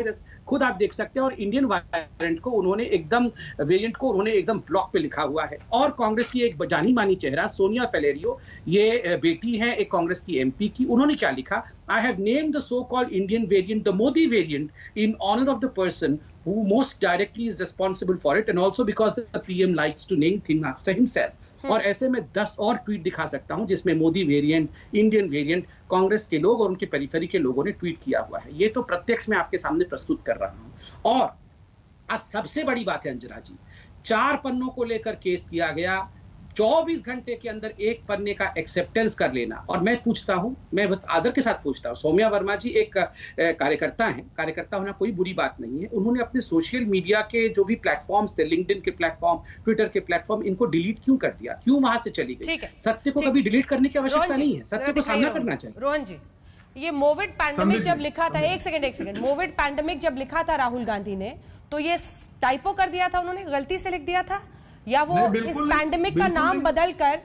Virus, खुद आप देख सकते हैं। और इंडियन वेरिएंट को उन्होंने एकदम ब्लॉक पे लिखा हुआ है। और कांग्रेस की एक जानी मानी चेहरा सोनिया फेलेरियो, ये बेटी है एक कांग्रेस की एमपी की, उन्होंने क्या लिखा, I have named the so called Indian variant the Modi variant in honour of the person who most directly is responsible for it and also because the PM likes to name things after himself। और ऐसे में 10 और tweet दिखा सकता हूं जिसमें Modi variant, Indian variant, Congress के लोग और उनके पेरिफेरी के लोगों ने ट्वीट किया हुआ है। ये तो प्रत्यक्ष मैं आपके सामने प्रस्तुत कर रहा हूं। और आज सबसे बड़ी बात है अंजना जी, 4 पन्नों को लेकर केस किया गया, 24 घंटे के अंदर एक पन्ने का एक्सेप्टेंस कर लेना। और मैं पूछता हूं, मैं आदर के साथ पूछता हूं, सौम्या वर्मा जी एक कार्यकर्ता हैं, कार्यकर्ता होना कोई बुरी बात नहीं है, उन्होंने अपने सोशल मीडिया के जो भी प्लेटफॉर्म्स थे, लिंक्डइन के प्लेटफॉर्म, ट्विटर के प्लेटफॉर्म, इनको डिलीट क्यों कर दिया, क्यों वहां से चली गई? सत्य को कभी डिलीट करने की आवश्यकता नहीं है, सत्य को सामना करना चाहिए। रोहन जी, ये कोविड पैंडेमिक जब लिखा था, एक सेकंड, कोविड पैंडेमिक जब लिखा था राहुल गांधी ने, तो ये टाइपो कर दिया था, उन्होंने गलती से लिख दिया था, या वो इस पैंडेमिक का नाम बदलकर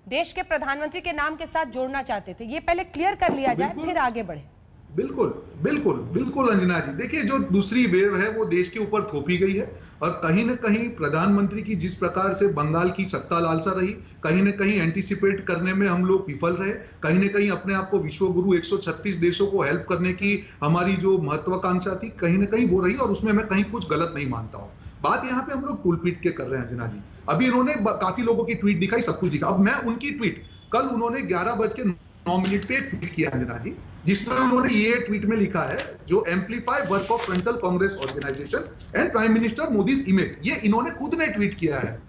देश के प्रधानमंत्री के नाम के साथ जोड़ना चाहते थे? ये पहले क्लियर कर लिया जाए, फिर आगे बढ़े। बिल्कुल बिल्कुल बिल्कुल अंजना जी, देखिए जो दूसरी वेव है वो देश के ऊपर थोपी गई है और कहीं ना कहीं प्रधानमंत्री की जिस प्रकार से बंगाल की सत्ता लालसा रही, कहीं ना कहीं एंटीसिपेट करने में हम लोग विफल रहे, कहीं ना कहीं अपने आप को विश्व गुरु 136 देशों को हेल्प करने की हमारी जो महत्वाकांक्षा थी, कहीं ना कहीं वो रही और उसमें मैं कहीं कुछ गलत नहीं मानता हूं। बात यहाँ पे हम लोग टूलपिट के कर रहे हैं अंजना जी। अभी इन्होंने काफी लोगों की ट्वीट दिखाई, सब कुछ दिखा। अब मैं उनकी ट्वीट, कल उन्होंने 11:09 पे ट्वीट किया अंजना जी, जिसमें उन्होंने ये ट्वीट में लिखा है, जो amplify work of frontal Congress organisation and prime minister Modi's image, ये इन्होंने खुद ने ट्वीट किया है।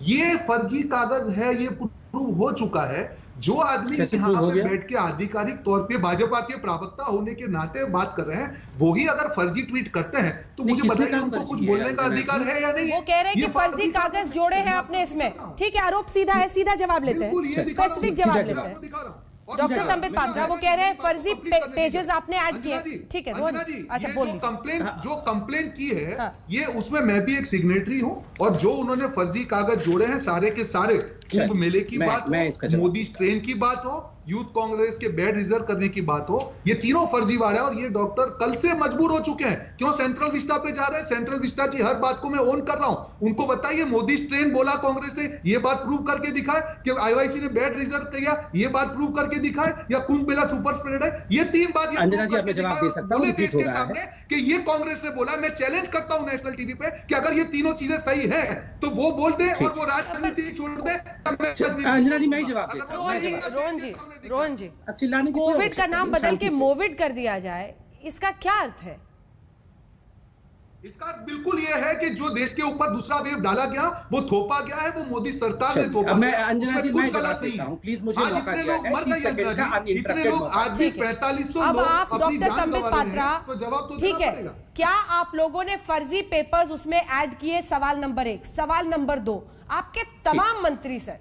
ये फर्जी कागज है, ये प्रूव हो चुका है। जो आदमी यहाँ पे बैठ के आधिकारिक तौर पे भाजपा के प्रवक्ता होने के नाते बात कर रहे हैं, वो ही अगर फर्जी ट्वीट करते हैं तो मुझे बताइए उनको कुछ बोलने का अधिकार है या नहीं? वो कह रहे हैं कि फर्जी कागज जोड़े हैं आपने इसमें, ठीक है, आरोप सीधा है, सीधा जवाब लेते हैं, स्पेसिफिक जवाब लेते हैं। डॉक्टर संबित पात्रा वो कह रहे हैं फर्जी पेजेस आपने ऐड किए, ठीक है रोहन, अच्छा बोलिए। जो कंप्लेंट की है ये, उसमें मैं भी एक सिग्नेटरी हूं, और जो उन्होंने फर्जी कागज जोड़े हैं सारे के सारे, कुंभ मेले की बात हो, मोदी स्ट्रेन की बात हो, यूथ कांग्रेस के बेड रिजर्व करने की बात हो, ये तीनों फर्जीवाड़ा है। और ये डॉक्टर कल से मजबूर हो चुके हैं, क्यों सेंट्रल विस्टा पे जा रहे हैं? सेंट्रल विस्टा की हर बात को मैं ऑन कर रहा हूं, उनको बताइए मोदी स्ट्रेन बोला कांग्रेस ने, ये बात प्रूव करके दिखाए कि आईवाईसी ने बेड रिजर्व किया, ये बात प्रूव करके दिखाए, या कुंभ मेला सुपर स्प्रेड है, ये 3 बात देश के सामने कि ये कांग्रेस ने बोला। मैं चैलेंज करता हूं नेशनल टीवी पे कि अगर ये तीनों चीजें सही है तो वो बोल दे और वो राजनीति छोड़ दे। अंजना जी मैं ही जवाब देता हूं। रोहन जी, कोविड का नाम बदल के मोविड कर दिया जाए, इसका क्या अर्थ है? इसका बिल्कुल ये है कि जो देश के ऊपर दूसरा वेव डाला गया, वो थोपा गया है, वो मोदी सरकार ने थोपा। मैं अंजना जी मैं जवाब देता हूं, प्लीज मुझे मौका दिया जाए। मर गए इतने लोग, आज भी 4500 लोग। अब आप डॉक्टर संबित पात्रा, तो जवाब तो ठीक है, क्या आप लोगों ने फर्जी पेपर्स उसमें ऐड किए? सवाल नंबर 1। सवाल नंबर 2, आपके तमाम मंत्री सर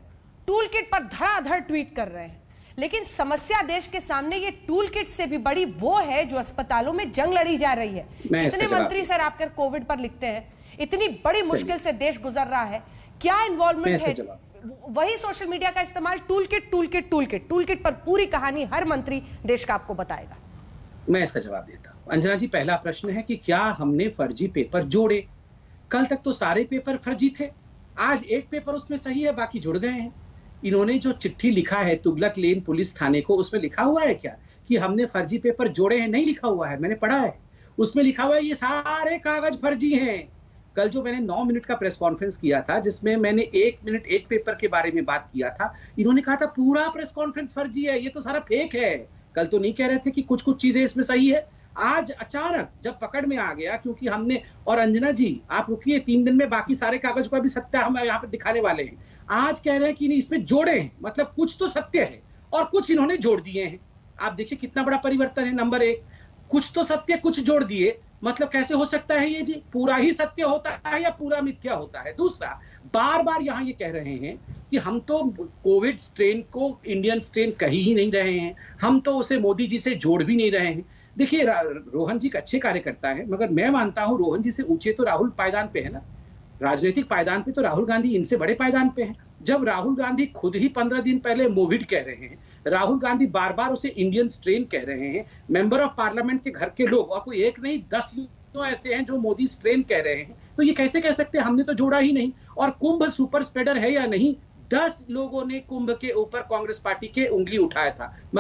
टूल किट पर धड़ाधड़ ट्वीट कर रहे हैं, लेकिन समस्या देश के सामने ये टूल किट से भी बड़ी वो है जो अस्पतालों में जंग लड़ी जा रही है। इतने मंत्री सर आपके कोविड पर लिखते हैं, इतनी बड़ी मुश्किल से देश गुजर रहा है, क्या इन्वॉल्वमेंट है? वही सोशल मीडिया का इस्तेमाल, टूल किट पर पूरी कहानी हर मंत्री देश का आपको बताएगा। मैं इसका जवाब देता हूं। अंजना जी, पहला प्रश्न है कि क्या हमने फर्जी पेपर जोड़े? कल तक तो सारे पेपर फर्जी थे, आज एक पेपर उसमें सही है, बाकी जुड़ गए हैं। इन्होंने जो चिट्ठी लिखा है तुगलक लेन पुलिस थाने को, उसमें लिखा हुआ है क्या कि हमने फर्जी पेपर जोड़े हैं? नहीं लिखा हुआ है, मैंने पढ़ा है, उसमें लिखा हुआ है ये सारे कागज फर्जी हैं। कल जो मैंने 9 मिनट का प्रेस कॉन्फ्रेंस किया था, जिसमें मैंने 1 मिनट एक पेपर के बारे में बात किया था, इन्होंने कहा था पूरा प्रेस कॉन्फ्रेंस फर्जी है, ये तो सारा फेक है। कल तो नहीं कह रहे थे कि कुछ कुछ चीजें इसमें सही है। आज अचानक जब पकड़ में आ गया, क्योंकि हमने, और अंजना जी आप रुकिए, 3 दिन में बाकी सारे कागज का भी सत्य हम यहाँ पे दिखाने वाले हैं। आज कह रहे हैं कि नहीं इसमें जोड़े हैं, मतलब कुछ तो सत्य है और कुछ इन्होंने जोड़ दिए हैं। आप देखिए कितना बड़ा परिवर्तन है। नंबर 1, कुछ तो सत्य कुछ जोड़ दिए, मतलब कैसे हो सकता है ये जी? पूरा ही सत्य होता है या पूरा मिथ्या होता है? दूसरा, बार बार यहाँ ये कह रहे हैं कि हम तो कोविड स्ट्रेन को इंडियन स्ट्रेन कही ही नहीं रहे हैं, हम तो उसे मोदी जी से जोड़ भी नहीं रहे हैं। देखिए रोहन जी अच्छे कार्यकर्ता है, मगर मैं मानता हूं रोहन जी से ऊंचे तो राहुल पायदान पे है ना, राजनीतिक पायदान पे तो राहुल गांधी इनसे बड़े पायदान पे हैं। जब राहुल गांधी खुद ही 15 दिन पहले मोविड कह रहे हैं, राहुल गांधी बार बार उसे इंडियन स्ट्रेन कह रहे हैं, मेंबर ऑफ पार्लियामेंट के घर के लोग, और कोई एक नहीं 10 तो ऐसे हैं जो मोदी स्ट्रेन कह रहे हैं, तो ये कैसे कह सकते हैं हमने तो जोड़ा ही नहीं। और कुंभ सुपर स्प्रेडर है या नहीं, 10 लोगों ने कुंभ के ऊपर कांग्रेस पार्टी के उंगली उठाया था, मगर